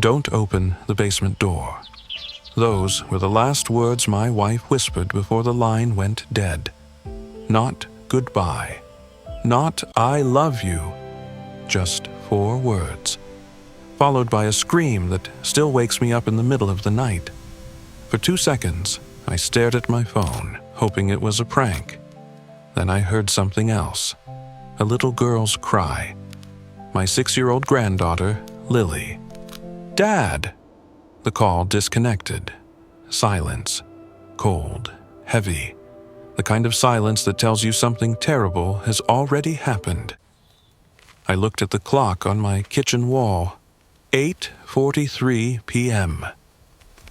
"Don't open the basement door." Those were the last words my wife whispered before the line went dead. Not goodbye. Not "I love you." Just 4 words, followed by a scream that still wakes me up in the middle of the night. For 2 seconds, I stared at my phone, hoping it was a prank. Then I heard something else. A little girl's cry. My 6-year-old granddaughter, Lily. "Dad!" The call disconnected. Silence. Cold. Heavy. The kind of silence that tells you something terrible has already happened. I looked at the clock on my kitchen wall. 8:43 p.m.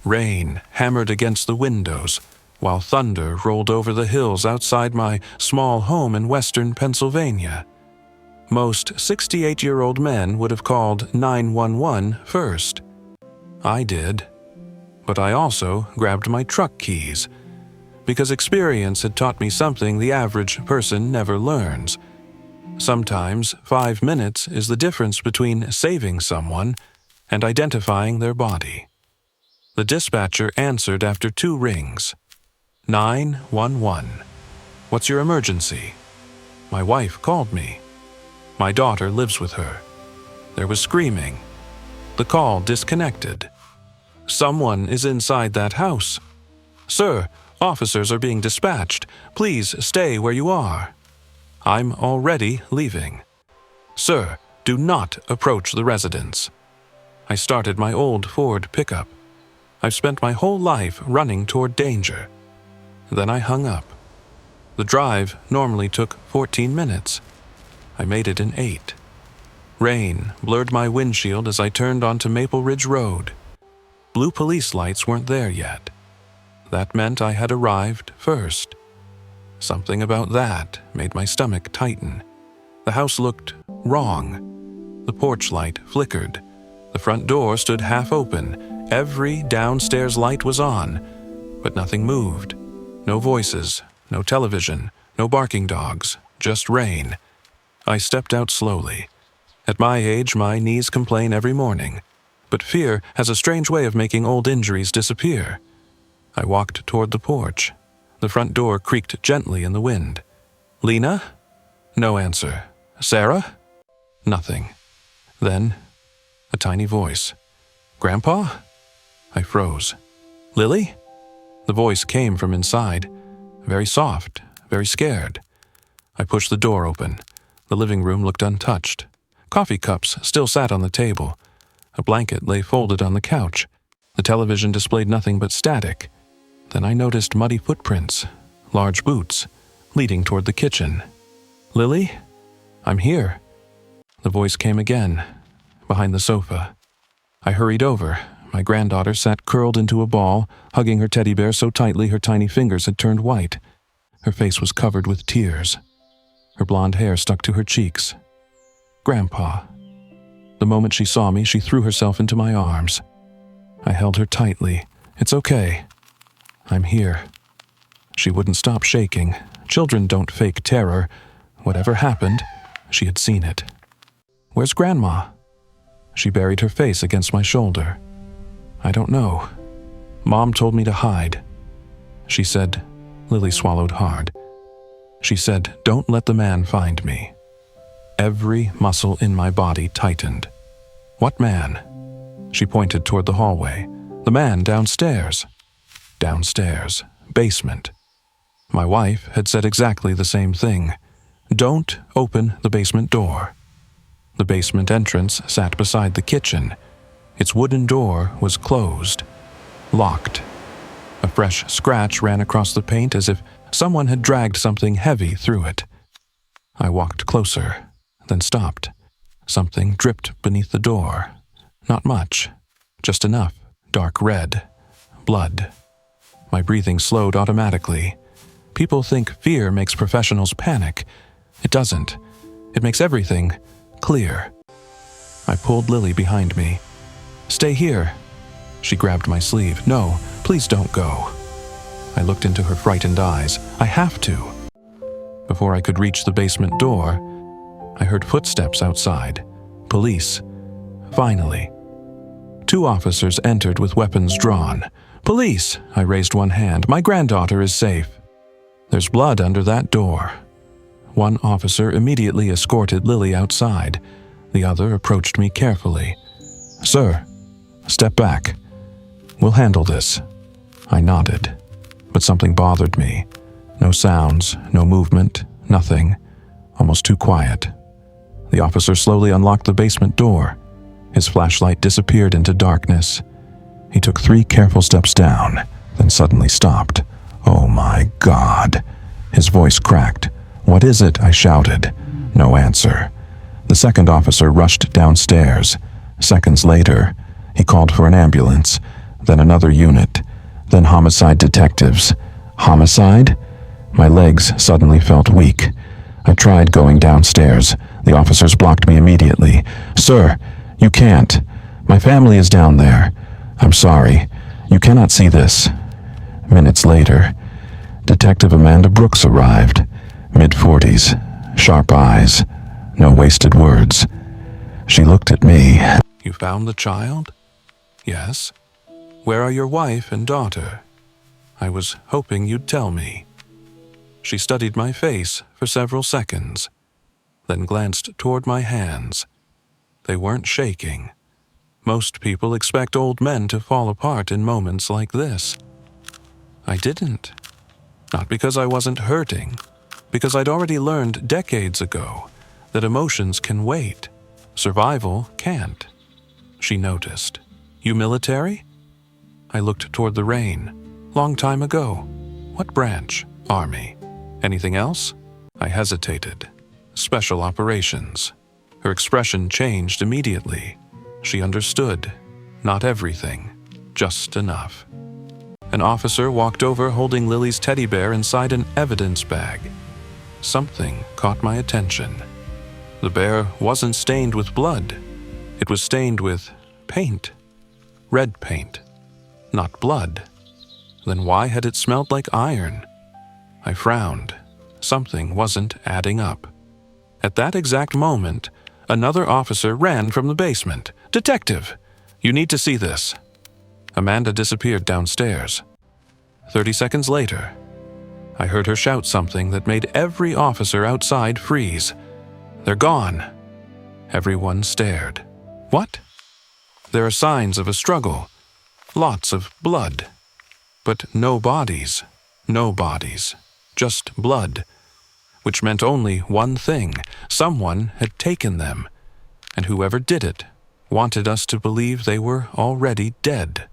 Rain hammered against the windows, while thunder rolled over the hills outside my small home in western Pennsylvania. Most 68-year-old men would have called 911 first. I did. But I also grabbed my truck keys, because experience had taught me something the average person never learns. Sometimes 5 minutes is the difference between saving someone and identifying their body. The dispatcher answered after 2 rings. 911. "What's your emergency?" My wife called me. My daughter lives with her. There was screaming. The call disconnected. "Someone is inside that house." "Sir, officers are being dispatched. Please stay where you are." "I'm already leaving." "Sir, do not approach the residence." I started my old Ford pickup. I've spent my whole life running toward danger. Then I hung up. The drive normally took 14 minutes. I made it in 8. Rain blurred my windshield as I turned onto Maple Ridge Road. Blue police lights weren't there yet. That meant I had arrived first. Something about that made my stomach tighten. The house looked wrong. The porch light flickered. The front door stood half open. Every downstairs light was on, but nothing moved. No voices, no television, no barking dogs, just rain. I stepped out slowly. At my age, my knees complain every morning, but fear has a strange way of making old injuries disappear. I walked toward the porch. The front door creaked gently in the wind. "Lena?" No answer. "Sarah?" Nothing. Then, a tiny voice. "Grandpa?" I froze. "Lily?" The voice came from inside, very soft, very scared. I pushed the door open. The living room looked untouched. Coffee cups still sat on the table. A blanket lay folded on the couch. The television displayed nothing but static. Then I noticed muddy footprints, large boots, leading toward the kitchen. "Lily? I'm here." The voice came again, behind the sofa. I hurried over. My granddaughter sat curled into a ball, hugging her teddy bear so tightly her tiny fingers had turned white. Her face was covered with tears. Her blonde hair stuck to her cheeks. "Grandpa." The moment she saw me, she threw herself into my arms. I held her tightly. "It's okay. I'm here." She wouldn't stop shaking. Children don't fake terror. Whatever happened, she had seen it. "Where's Grandma?" She buried her face against my shoulder. "I don't know. Mom told me to hide." She said, Lily swallowed hard. She said, "Don't let the man find me." Every muscle in my body tightened. "What man?" She pointed toward the hallway. "The man downstairs." Downstairs. Basement. My wife had said exactly the same thing. "Don't open the basement door." The basement entrance sat beside the kitchen. Its wooden door was closed. Locked. A fresh scratch ran across the paint as if someone had dragged something heavy through it. I walked closer, then stopped. Something dripped beneath the door. Not much. Just enough. Dark red. Blood. My breathing slowed automatically. People think fear makes professionals panic. It doesn't. It makes everything clear. I pulled Lily behind me. "Stay here." She grabbed my sleeve. "No, please don't go." I looked into her frightened eyes. "I have to." Before I could reach the basement door, I heard footsteps outside. Police. Finally. 2 officers entered with weapons drawn. "Police!" I raised one hand. "My granddaughter is safe." "There's blood under that door." One officer immediately escorted Lily outside. The other approached me carefully. "Sir, step back. We'll handle this." I nodded, but something bothered me. No sounds, no movement, nothing. Almost too quiet. The officer slowly unlocked the basement door. His flashlight disappeared into darkness. He took 3 careful steps down, then suddenly stopped. "Oh my God!" His voice cracked. "What is it?" I shouted. No answer. The second officer rushed downstairs. Seconds later, he called for an ambulance, then another unit, then homicide detectives. Homicide? My legs suddenly felt weak. I tried going downstairs. The officers blocked me immediately. "Sir, you can't. My family is down there. I'm sorry. You cannot see this." Minutes later, Detective Amanda Brooks arrived. Mid-40s, sharp eyes, no wasted words. She looked at me. "You found the child?" "Yes." "Where are your wife and daughter?" "I was hoping you'd tell me." She studied my face for several seconds, then glanced toward my hands. They weren't shaking. Most people expect old men to fall apart in moments like this. I didn't. Not because I wasn't hurting, because I'd already learned decades ago that emotions can wait. Survival can't. She noticed. "You military?" I looked toward the rain. "Long time ago." "What branch?" "Army." "Anything else?" I hesitated. "Special operations." Her expression changed immediately. She understood. Not everything, just enough. An officer walked over holding Lily's teddy bear inside an evidence bag. Something caught my attention. The bear wasn't stained with blood. It was stained with paint. Red paint. Not blood. Then why had it smelled like iron? I frowned. Something wasn't adding up. At that exact moment, another officer ran from the basement. "Detective, you need to see this." Amanda disappeared downstairs. 30 seconds later, I heard her shout something that made every officer outside freeze. "They're gone." Everyone stared. "What?" "There are signs of a struggle. Lots of blood. But no bodies. No bodies. Just blood. Which meant only one thing. Someone had taken them. And whoever did it wanted us to believe they were already dead."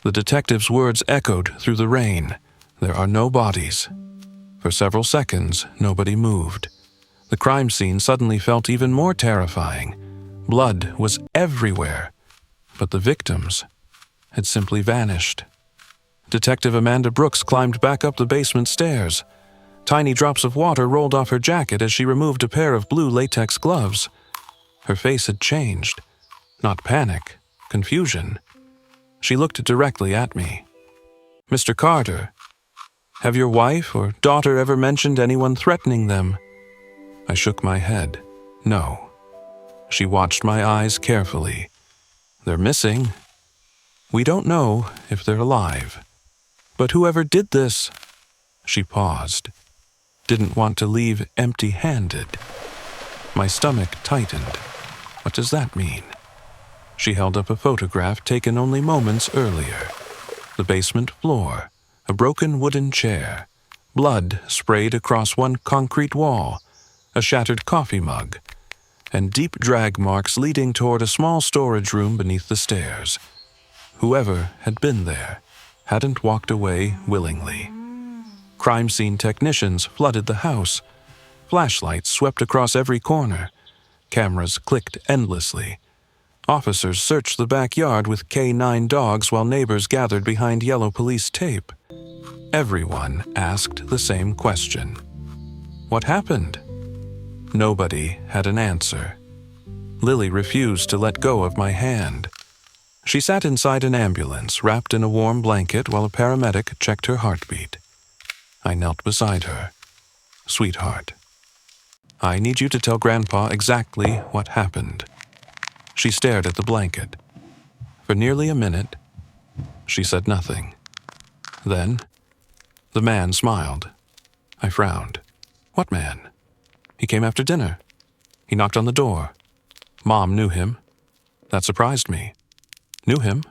The detective's words echoed through the rain. "There are no bodies." For several seconds, nobody moved. The crime scene suddenly felt even more terrifying. Blood was everywhere. But the victims had simply vanished. Detective Amanda Brooks climbed back up the basement stairs. Tiny drops of water rolled off her jacket as she removed a pair of blue latex gloves. Her face had changed. Not panic, confusion. She looked directly at me. "Mr. Carter, have your wife or daughter ever mentioned anyone threatening them?" I shook my head. "No." She watched my eyes carefully. "They're missing. We don't know if they're alive. But whoever did this," she paused, "didn't want to leave empty-handed." My stomach tightened. What does that mean? She held up a photograph taken only moments earlier. The basement floor, a broken wooden chair, blood sprayed across one concrete wall, a shattered coffee mug, and deep drag marks leading toward a small storage room beneath the stairs. Whoever had been there hadn't walked away willingly. Crime scene technicians flooded the house. Flashlights swept across every corner. Cameras clicked endlessly. Officers searched the backyard with K9 dogs while neighbors gathered behind yellow police tape. Everyone asked the same question. What happened? Nobody had an answer. Lily refused to let go of my hand. She sat inside an ambulance, wrapped in a warm blanket while a paramedic checked her heartbeat. I knelt beside her. "Sweetheart, I need you to tell Grandpa exactly what happened." She stared at the blanket. For nearly a minute, she said nothing. Then, the man smiled. I frowned. What man? He came after dinner. He knocked on the door. Mom knew him. That surprised me. Knew him?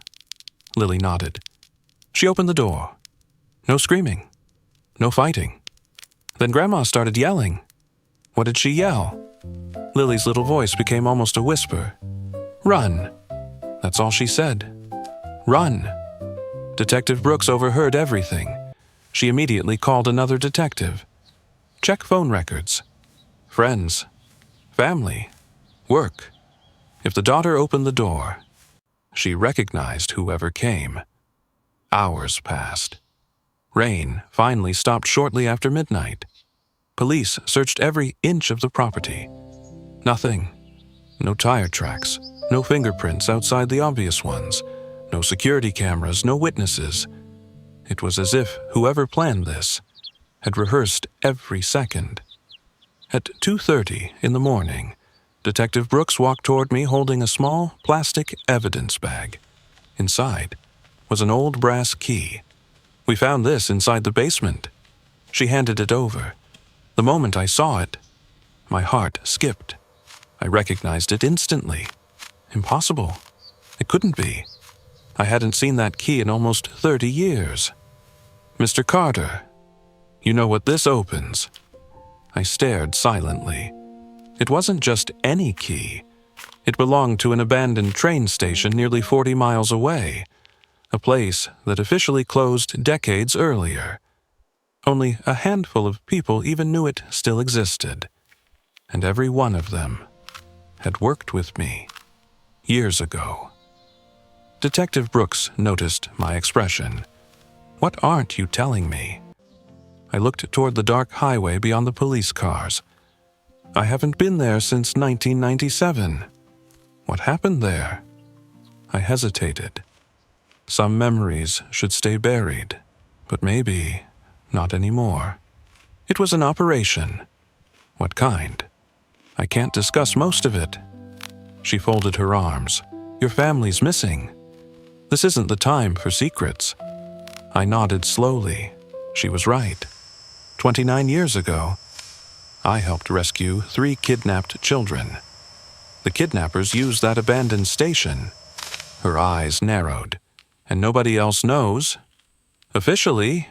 Lily nodded. She opened the door. No screaming. No fighting. Then Grandma started yelling. What did she yell? Lily's little voice became almost a whisper. Run. That's all she said. Run. Detective Brooks overheard everything. She immediately called another detective. Check phone records. Friends. Family. Work. If the daughter opened the door, she recognized whoever came. Hours passed. Rain finally stopped shortly after midnight. Police searched every inch of the property. Nothing. No tire tracks, no fingerprints outside the obvious ones, no security cameras, no witnesses. It was as if whoever planned this had rehearsed every second. At 2:30 in the morning, Detective Brooks walked toward me holding a small plastic evidence bag. Inside was an old brass key. We found this inside the basement. She handed it over. The moment I saw it, my heart skipped. I recognized it instantly. Impossible. It couldn't be. I hadn't seen that key in almost 30 years. Mr. Carter, you know what this opens? I stared silently. It wasn't just any key. It belonged to an abandoned train station nearly 40 miles away, a place that officially closed decades earlier. Only a handful of people even knew it still existed, and every one of them had worked with me years ago. Detective Brooks noticed my expression. What aren't you telling me? I looked toward the dark highway beyond the police cars. I haven't been there since 1997. What happened there? I hesitated. Some memories should stay buried, but maybe not anymore. It was an operation. What kind? I can't discuss most of it. She folded her arms. Your family's missing. This isn't the time for secrets. I nodded slowly. She was right. 29 years ago, I helped rescue 3 kidnapped children. The kidnappers used that abandoned station. Her eyes narrowed. And nobody else knows? Officially,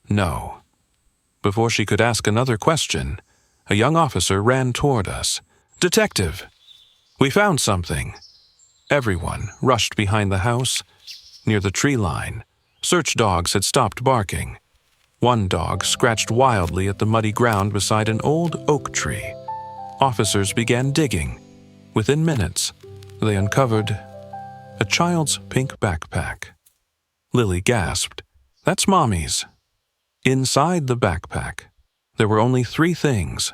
no. Before she could ask another question, a young officer ran toward us. Detective, we found something. Everyone rushed behind the house. Near the tree line, search dogs had stopped barking. One dog scratched wildly at the muddy ground beside an old oak tree. Officers began digging. Within minutes, they uncovered a child's pink backpack. Lily gasped. That's Mommy's. Inside the backpack, there were only 3 things: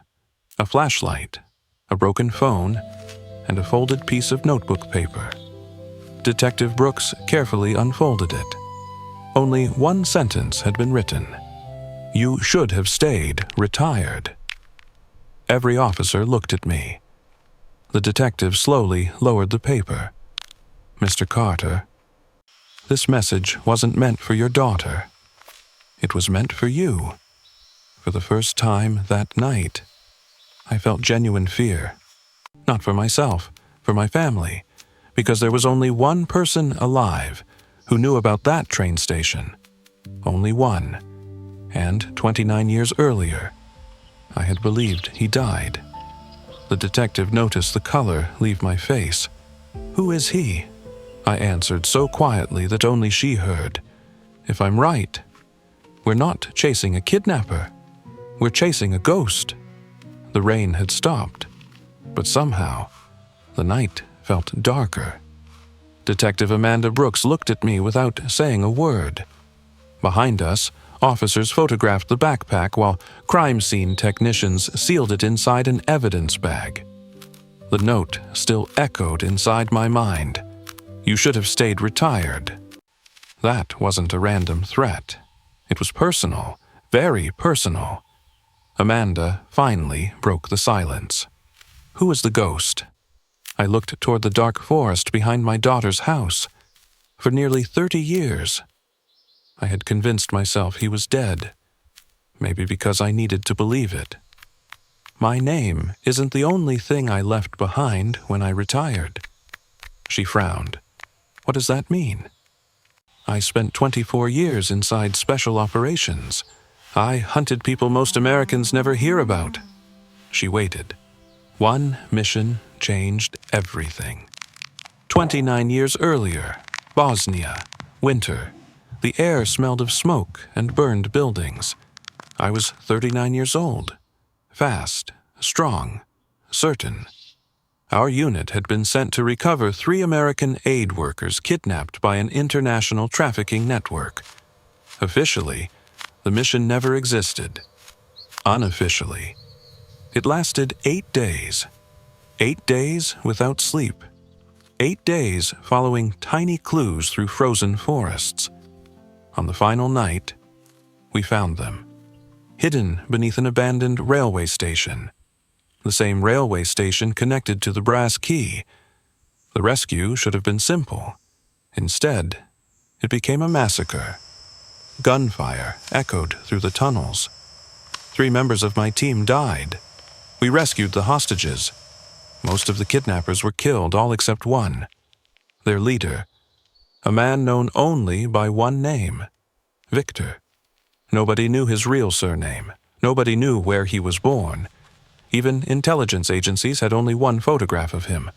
a flashlight, a broken phone, and a folded piece of notebook paper. Detective Brooks carefully unfolded it. Only one sentence had been written. You should have stayed retired. Every officer looked at me. The detective slowly lowered the paper. Mr. Carter, this message wasn't meant for your daughter. It was meant for you. For the first time that night, I felt genuine fear. Not for myself, for my family, because there was only one person alive who knew about that train station. Only one. And 29 years earlier, I had believed he died. The detective noticed the color leave my face. Who is he? I answered so quietly that only she heard. If I'm right, we're not chasing a kidnapper. We're chasing a ghost. The rain had stopped, but somehow the night felt darker. Detective Amanda Brooks looked at me without saying a word. Behind us, officers photographed the backpack while crime scene technicians sealed it inside an evidence bag. The note still echoed inside my mind. You should have stayed retired. That wasn't a random threat. It was personal, very personal. Amanda finally broke the silence. Who was the ghost? I looked toward the dark forest behind my daughter's house. For nearly 30 years. I had convinced myself he was dead, maybe because I needed to believe it. My name isn't the only thing I left behind when I retired. She frowned. What does that mean? I spent 24 years inside special operations. I hunted people most Americans never hear about. She waited. One mission changed everything. 29 years earlier, Bosnia, winter. The air smelled of smoke and burned buildings. I was 39 years old. Fast, strong, certain. Our unit had been sent to recover 3 American aid workers kidnapped by an international trafficking network. Officially, the mission never existed. Unofficially, it lasted 8 days. 8 days without sleep. 8 days following tiny clues through frozen forests. On the final night, we found them, hidden beneath an abandoned railway station. The same railway station connected to the Brass Key. The rescue should have been simple. Instead, it became a massacre. Gunfire echoed through the tunnels. 3 members of my team died. We rescued the hostages. Most of the kidnappers were killed, all except one. Their leader, a man known only by one name, Victor. Nobody knew his real surname. Nobody knew where he was born. Even intelligence agencies had only one photograph of him.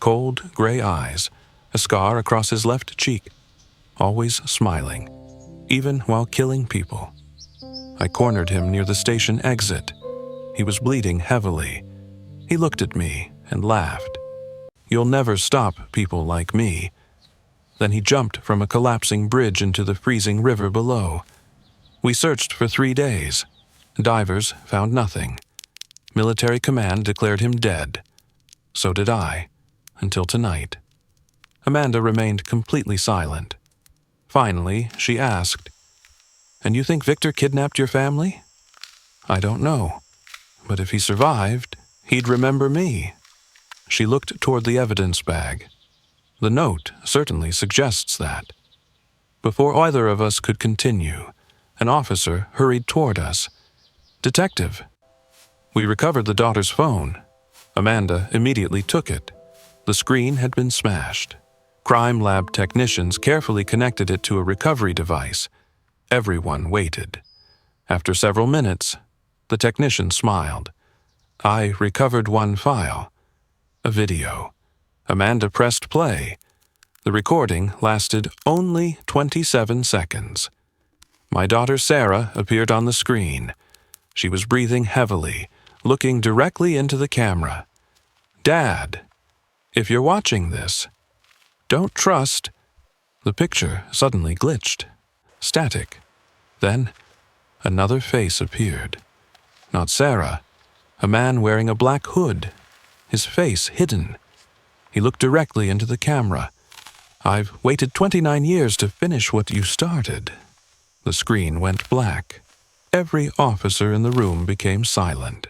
Cold, gray eyes, a scar across his left cheek, always smiling, even while killing people. I cornered him near the station exit. He was bleeding heavily. He looked at me and laughed. You'll never stop people like me. Then he jumped from a collapsing bridge into the freezing river below. We searched for 3 days. Divers found nothing. Military command declared him dead. So did I, until tonight. Amanda remained completely silent. Finally, she asked, "And you think Victor kidnapped your family?" "I don't know. But if he survived, he'd remember me." She looked toward the evidence bag. The note certainly suggests that. Before either of us could continue, an officer hurried toward us. "Detective." We recovered the daughter's phone. Amanda immediately took it. The screen had been smashed. Crime lab technicians carefully connected it to a recovery device. Everyone waited. After several minutes, the technician smiled. I recovered one file, a video. Amanda pressed play. The recording lasted only 27 seconds. My daughter Sarah appeared on the screen. She was breathing heavily, looking directly into the camera. "Dad, if you're watching this, don't trust." The picture suddenly glitched. Static. Then, another face appeared. Not Sarah. A man wearing a black hood, his face hidden. He looked directly into the camera. "I've waited 29 years to finish what you started." The screen went black. Every officer in the room became silent.